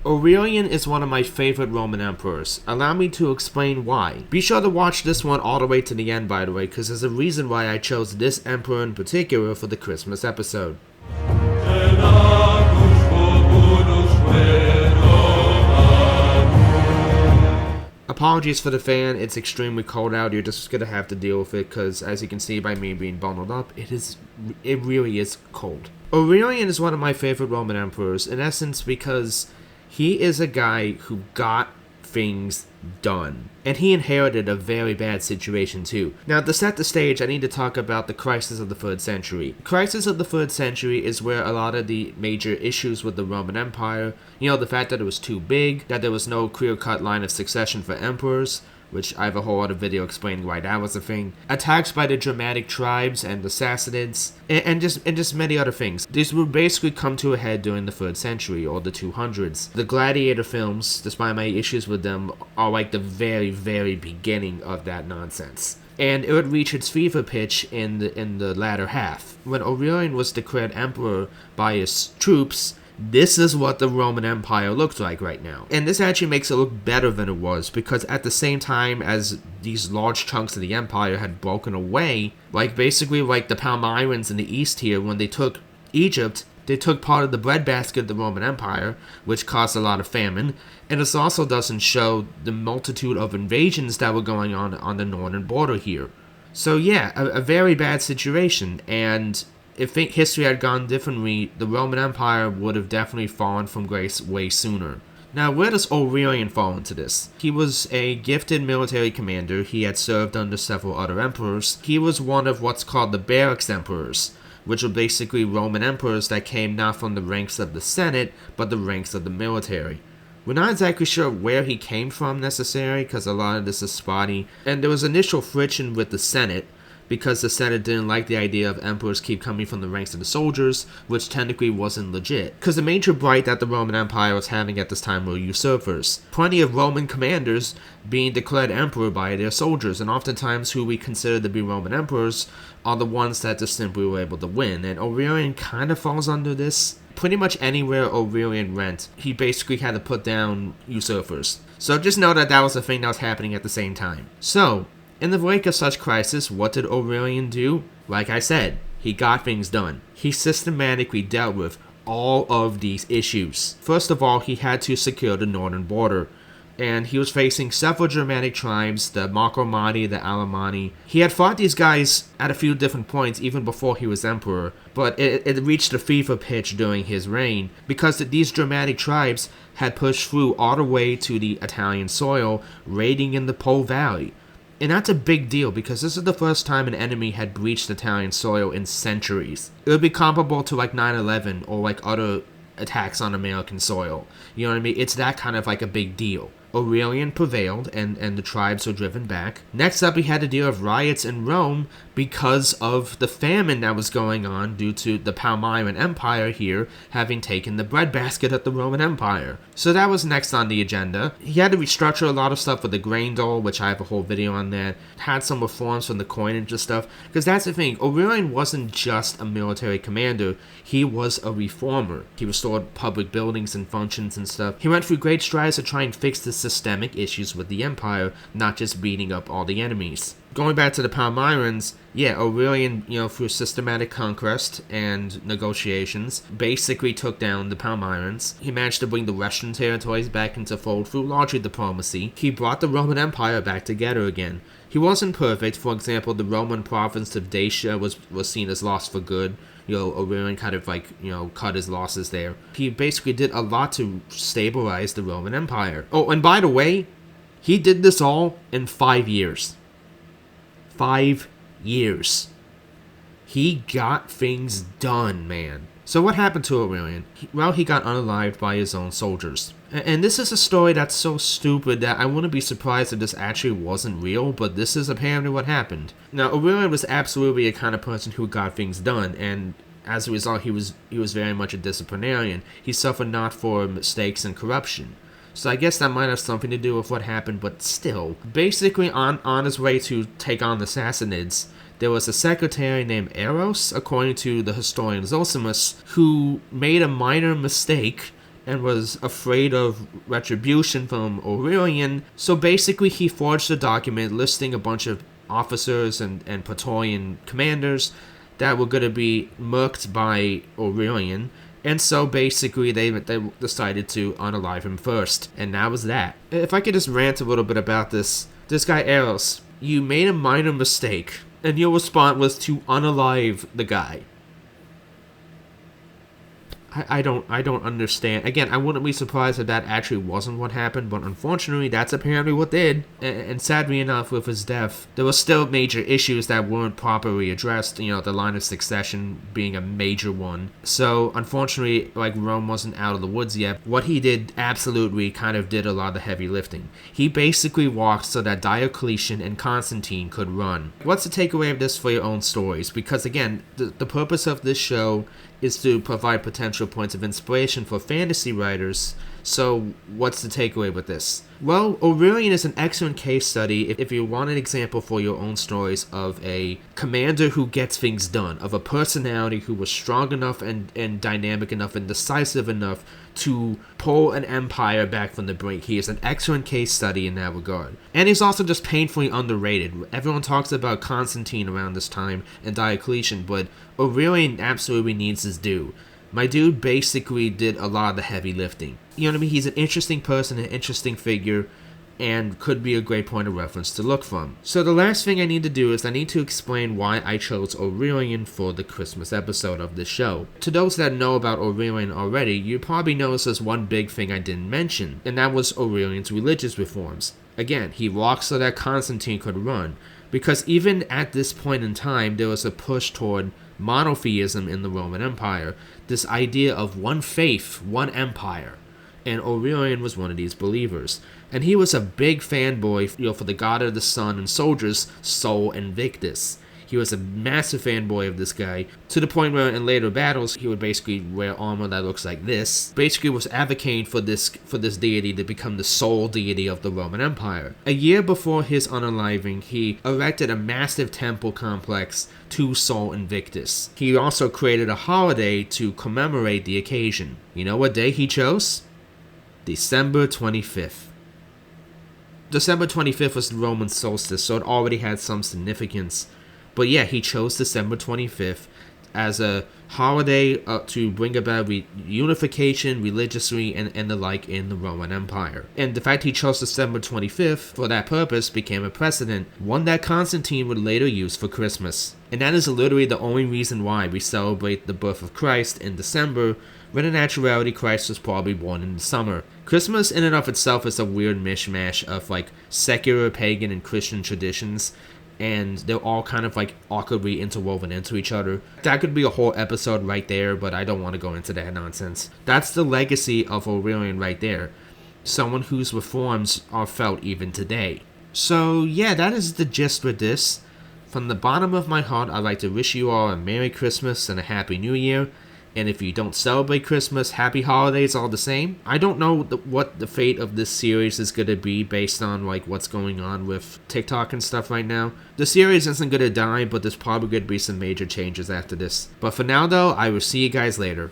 Aurelian is one of my favorite Roman emperors. Allow me to explain why. Be sure to watch this one all the way to the end, by the way, because there's a reason why I chose this emperor in particular for the Christmas episode. Apologies for the fan, it's extremely cold out, you're just gonna have to deal with it, because as you can see by me being bundled up, it really is cold. Aurelian is one of my favorite Roman emperors, in essence because he is a guy who got things done. And he inherited a very bad situation too. Now, to set the stage, I need to talk about the crisis of the 3rd century. The crisis of the 3rd century is where a lot of the major issues with the Roman Empire, the fact that it was too big, that there was no clear-cut line of succession for emperors, which I have a whole other video explaining why that was a thing. Attacks by the Germanic tribes and the Sassanids, and just many other things. These would basically come to a head during the 3rd century, or the 200s. The Gladiator films, despite my issues with them, are like the very, very beginning of that nonsense. And it would reach its fever pitch in the latter half. When Aurelian was declared emperor by his troops, this is what the Roman Empire looks like right now. And this actually makes it look better than it was, because at the same time as these large chunks of the empire had broken away, basically the Palmyrans in the east here, when they took Egypt, they took part of the breadbasket of the Roman Empire, which caused a lot of famine, and this also doesn't show the multitude of invasions that were going on the northern border here. So yeah, a very bad situation, and if history had gone differently, the Roman Empire would have definitely fallen from grace way sooner. Now, where does Aurelian fall into this? He was a gifted military commander. He had served under several other emperors. He was one of what's called the barracks emperors, which were basically Roman emperors that came not from the ranks of the Senate, but the ranks of the military. We're not exactly sure where he came from necessarily, because a lot of this is spotty, and there was initial friction with the Senate, because the Senate didn't like the idea of emperors keep coming from the ranks of the soldiers, which technically wasn't legit. Because the major blight that the Roman Empire was having at this time were usurpers. Plenty of Roman commanders being declared emperor by their soldiers, and oftentimes who we consider to be Roman emperors are the ones that just simply were able to win, and Aurelian kind of falls under this. Pretty much anywhere Aurelian went, he basically had to put down usurpers. So just know that that was a thing that was happening at the same time. So, in the wake of such crisis, what did Aurelian do? Like I said, he got things done. He systematically dealt with all of these issues. First of all, he had to secure the northern border, and he was facing several Germanic tribes, the Marcomanni, the Alemanni. He had fought these guys at a few different points even before he was emperor, but it reached a fever pitch during his reign, because these Germanic tribes had pushed through all the way to the Italian soil, raiding in the Po Valley. And that's a big deal, because this is the first time an enemy had breached Italian soil in centuries. It would be comparable to 9/11 or other attacks on American soil. You know what I mean? It's that kind of a big deal. Aurelian prevailed, and the tribes were driven back. Next up, we had to deal with riots in Rome because of the famine that was going on due to the Palmyran Empire here having taken the breadbasket of the Roman Empire. So that was next on the agenda. He had to restructure a lot of stuff with the grain dole, which I have a whole video on that. Had some reforms from the coinage and stuff, because that's the thing. Aurelian wasn't just a military commander, he was a reformer. He restored public buildings and functions and stuff. He went through great strides to try and fix the systemic issues with the empire, not just beating up all the enemies. Going back to the Palmyrans, yeah, Aurelian, through systematic conquest and negotiations, basically took down the Palmyrans. He managed to bring the Western territories back into fold through largely diplomacy. He brought the Roman Empire back together again. He wasn't perfect. For example, the Roman province of Dacia was seen as lost for good. Aurelian kind of cut his losses there. He basically did a lot to stabilize the Roman Empire. Oh, and by the way, he did this all in 5 years. 5 years. He got things done, man. So what happened to Aurelian? Well, he got unalived by his own soldiers. And this is a story that's so stupid that I wouldn't be surprised if this actually wasn't real, but this is apparently what happened. Now, Aurelian was absolutely a kind of person who got things done, and as a result, he was very much a disciplinarian. He suffered not for mistakes and corruption. So I guess that might have something to do with what happened, but still. Basically, on his way to take on the Sassanids, there was a secretary named Eros, according to the historian Zosimus, who made a minor mistake and was afraid of retribution from Aurelian. So basically, he forged a document listing a bunch of officers and Praetorian commanders that were going to be murked by Aurelian. And so basically they decided to unalive him first. And that was that. If I could just rant a little bit about this guy Eros, you made a minor mistake, and your response was to unalive the guy. I don't understand. Again, I wouldn't be surprised if that actually wasn't what happened, but unfortunately, that's apparently what did. And sadly enough, with his death, there were still major issues that weren't properly addressed, you know, the line of succession being a major one. So, unfortunately, like, Rome wasn't out of the woods yet. What he did absolutely kind of did a lot of the heavy lifting. He basically walked so that Diocletian and Constantine could run. What's the takeaway of this for your own stories? Because, again, the purpose of this show is to provide potential points of inspiration for fantasy writers. So what's the takeaway with this? Well, Aurelian is an excellent case study if you want an example for your own stories of a commander who gets things done, of a personality who was strong enough and dynamic enough and decisive enough to pull an empire back from the brink. He is an excellent case study in that regard. And he's also just painfully underrated. Everyone talks about Constantine around this time and Diocletian, but Aurelian absolutely needs his due. My dude basically did a lot of the heavy lifting. You know what I mean? He's an interesting person, an interesting figure, and could be a great point of reference to look from. So the last thing I need to do is I need to explain why I chose Aurelian for the Christmas episode of this show. To those that know about Aurelian already, you probably noticed there's one big thing I didn't mention, and that was Aurelian's religious reforms. Again, he walked so that Constantine could run, because even at this point in time, there was a push toward monotheism in the Roman Empire, this idea of one faith, one empire, and Aurelian was one of these believers. And he was a big fanboy, you know, for the god of the sun and soldiers, Sol Invictus. He was a massive fanboy of this guy, to the point where in later battles, he would basically wear armor that looks like this. Basically was advocating for this deity to become the sole deity of the Roman Empire. A year before his unaliving, he erected a massive temple complex to Sol Invictus. He also created a holiday to commemorate the occasion. You know what day he chose? December 25th. December 25th was the Roman solstice, so it already had some significance. But yeah, he chose December 25th as a holiday to bring about unification religiously and the like in the Roman Empire. And the fact he chose December 25th for that purpose became a precedent, one that Constantine would later use for Christmas. And that is literally the only reason why we celebrate the birth of Christ in December, when in actuality Christ was probably born in the summer. Christmas in and of itself is a weird mishmash of like secular, pagan, and Christian traditions, and they're all kind of like awkwardly interwoven into each other. That could be a whole episode right there, but I don't want to go into that nonsense. That's the legacy of Aurelian right there. Someone whose reforms are felt even today. So yeah, that is the gist with this. From the bottom of my heart, I'd like to wish you all a Merry Christmas and a Happy New Year. And if you don't celebrate Christmas, happy holidays all the same. I don't know what the fate of this series is going to be based on like what's going on with TikTok and stuff right now. The series isn't going to die, but there's probably going to be some major changes after this. But for now though, I will see you guys later.